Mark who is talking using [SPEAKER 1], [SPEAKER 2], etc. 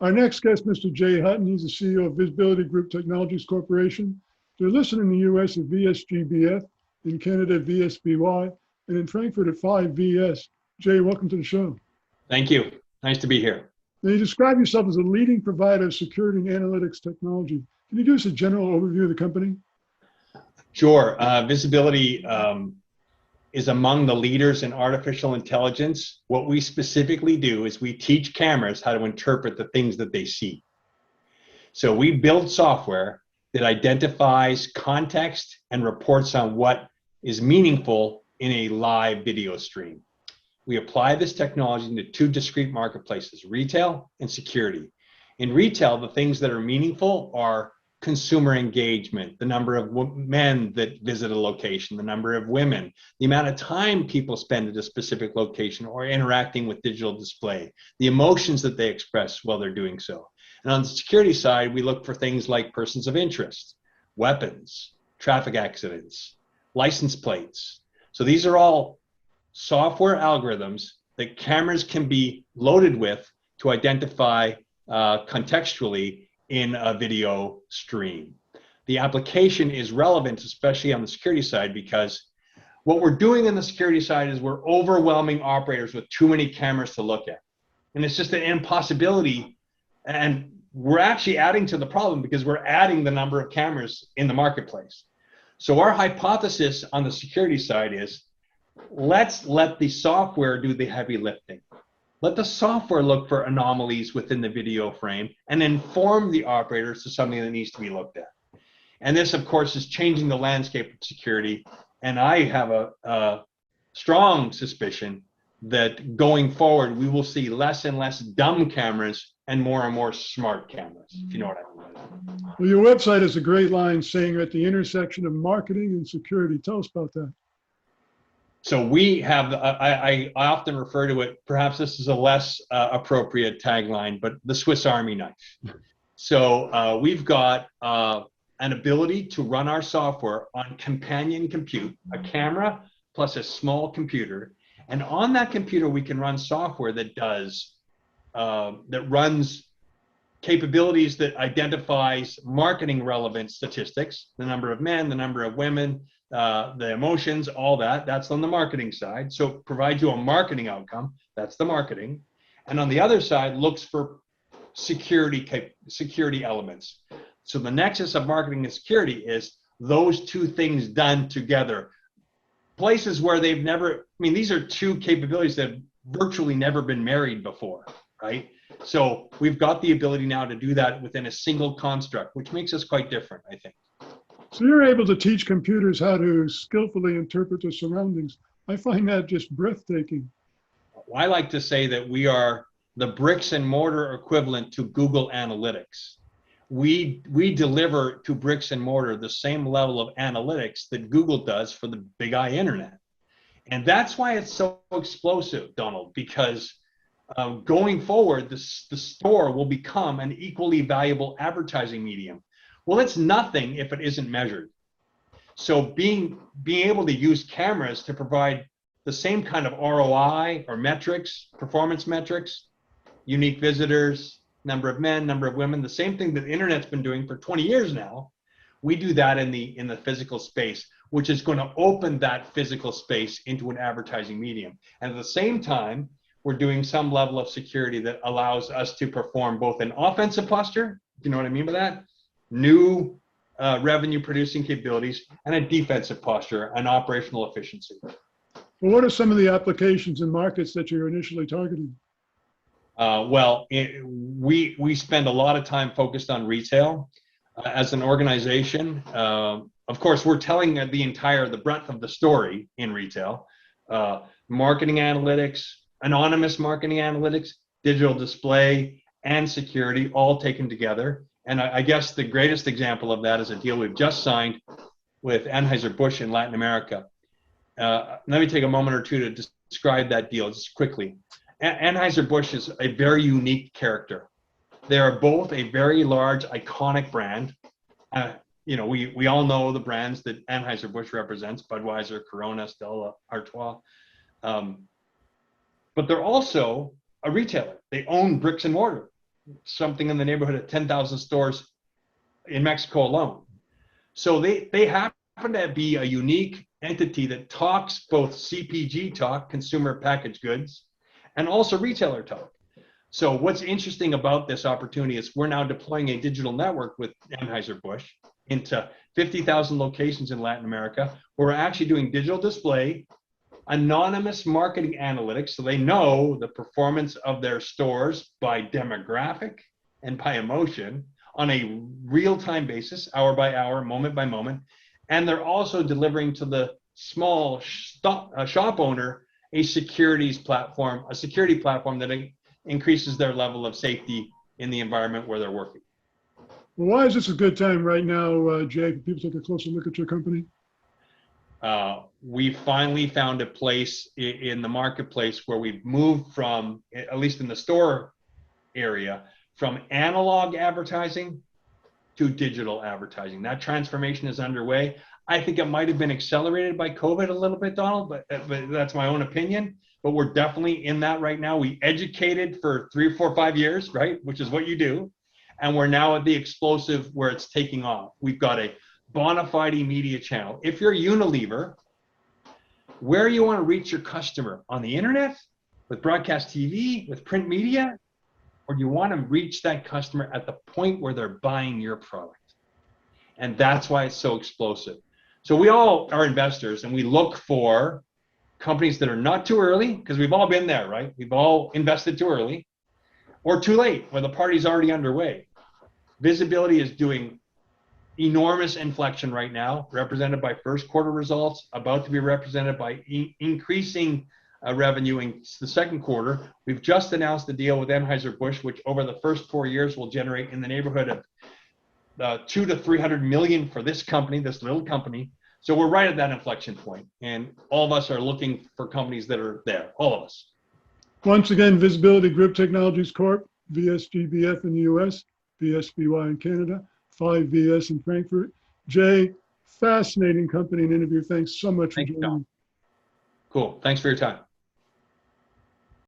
[SPEAKER 1] Our next guest, Mr. Jay Hutton, he's the CEO of VSBLTY Groupe Technologies Corporation. They're listed in the US at VSGBF, in Canada VSBY, and in Frankfurt at 5VS. Jay, welcome to the show.
[SPEAKER 2] Thank you. Nice to be here.
[SPEAKER 1] Now, you describe yourself as a leading provider of security and analytics technology. Can you give us a general overview of the company?
[SPEAKER 2] Sure. VSBLTY is among the leaders in artificial intelligence. What we specifically do is we teach cameras how to interpret the things that they see. So we build software that identifies context and reports on what is meaningful in a live video stream. We apply this technology into two discrete marketplaces, retail and security. In retail, the things that are meaningful are consumer engagement, the number of men that visit a location, the number of women, the amount of time people spend at a specific location or interacting with digital display, the emotions that they express while they're doing so. And on the security side, we look for things like persons of interest, weapons, traffic accidents, license plates. So these are all software algorithms that cameras can be loaded with to identify contextually in a video stream. The application is relevant, especially on the security side, because what we're doing on the security side is we're overwhelming operators with too many cameras to look at. And it's just an impossibility. And we're actually adding to the problem because we're adding the number of cameras in the marketplace. So our hypothesis on the security side is, let's let the software do the heavy lifting. Let the software look for anomalies within the video frame and inform the operators to something that needs to be looked at. And this, of course, is changing the landscape of security. And I have a strong suspicion that going forward, we will see less and less dumb cameras and more smart cameras, if you know what I mean.
[SPEAKER 1] Well, your website has a great line saying you're at the intersection of marketing and security. Tell us about that.
[SPEAKER 2] So we have, I often refer to it, perhaps this is a less appropriate tagline, but the Swiss Army knife. So we've got an ability to run our software on companion compute, a camera plus a small computer. And on that computer, we can run software that does, that runs capabilities that identifies marketing relevant statistics, the number of men, the number of women, the emotions, all that. That's on the marketing side. So it provides you a marketing outcome. That's the marketing. And on the other side, looks for security elements. So the nexus of marketing and security is those two things done together. Places where they've never, I mean, these are two capabilities that have virtually never been married before, right? So we've got the ability now to do that within a single construct, which makes us quite different, I think.
[SPEAKER 1] So you're able to teach computers how to skillfully interpret their surroundings. I find that just breathtaking.
[SPEAKER 2] I like to say that we are the bricks and mortar equivalent to Google Analytics. We deliver to bricks and mortar the same level of analytics that Google does for the big I internet. And that's why it's so explosive, Donald, because going forward, the store will become an equally valuable advertising medium. Well, it's nothing if it isn't measured. So being able to use cameras to provide the same kind of ROI or metrics, performance metrics, unique visitors, number of men, number of women, the same thing that the internet's been doing for 20 years now, we do that in the physical space, which is going to open that physical space into an advertising medium. And at the same time, we're doing some level of security that allows us to perform both an offensive posture, you know what I mean by that? New revenue producing capabilities, and a defensive posture and operational efficiency.
[SPEAKER 1] Well, what are some of the applications and markets that you're initially targeting?
[SPEAKER 2] We spend a lot of time focused on retail as an organization. Of course, we're telling the breadth of the story in retail. Marketing analytics, anonymous marketing analytics, digital display, and security all taken together. And I guess the greatest example of that is a deal we've just signed with Anheuser-Busch in Latin America. Let me take a moment or two to describe that deal just quickly. Anheuser-Busch is a very unique character. They are both a very large, iconic brand. We all know the brands that Anheuser-Busch represents: Budweiser, Corona, Stella Artois. But they're also a retailer. They own bricks and mortar. something in the neighborhood of 10,000 stores in Mexico alone. So they happen to be a unique entity that talks both CPG talk, consumer packaged goods, and also retailer talk. So what's interesting about this opportunity is we're now deploying a digital network with Anheuser-Busch into 50,000 locations in Latin America, where we're actually doing digital display, anonymous marketing analytics, so they know the performance of their stores by demographic and by emotion on a real-time basis, hour by hour, moment by moment. And they're also delivering to the small shop owner a security platform that increases their level of safety in the environment where they're working.
[SPEAKER 1] Well, why is this a good time right now, Jay, for people to take a closer look at your company?
[SPEAKER 2] We finally found a place in the marketplace where we've moved from, at least in the store area, from analog advertising to digital advertising. That transformation is underway. I think it might have been accelerated by COVID a little bit, Donald, but that's my own opinion. But we're definitely in that right now. We educated for 3, 4, 5 years, right? Which is what you do. And we're now at the explosive where it's taking off. We've got a bona fide media channel. If you're Unilever, where you want to reach your customer? On the internet, with broadcast TV, with print media, or do you want to reach that customer at the point where they're buying your product? And that's why it's so explosive. So we all are investors, and we look for companies that are not too early, because we've all been there, right? We've all invested too early, or too late, where the party's already underway. VSBLTY is doing enormous inflection right now, represented by first quarter results, about to be represented by increasing revenue in the second quarter. We've just announced a deal with Anheuser-Busch, which over the first 4 years will generate in the neighborhood of $200 to $300 million for this company, this little company. So we're right at that inflection point, and all of us are looking for companies that are there, all of us.
[SPEAKER 1] Once again, VSBLTY Groupe Technologies Corp, VSGBF in the US, VSBY in Canada, 5VS in Frankfurt. Jay, fascinating company and interview. Thanks so much for joining me.
[SPEAKER 2] Cool. Thanks for your time.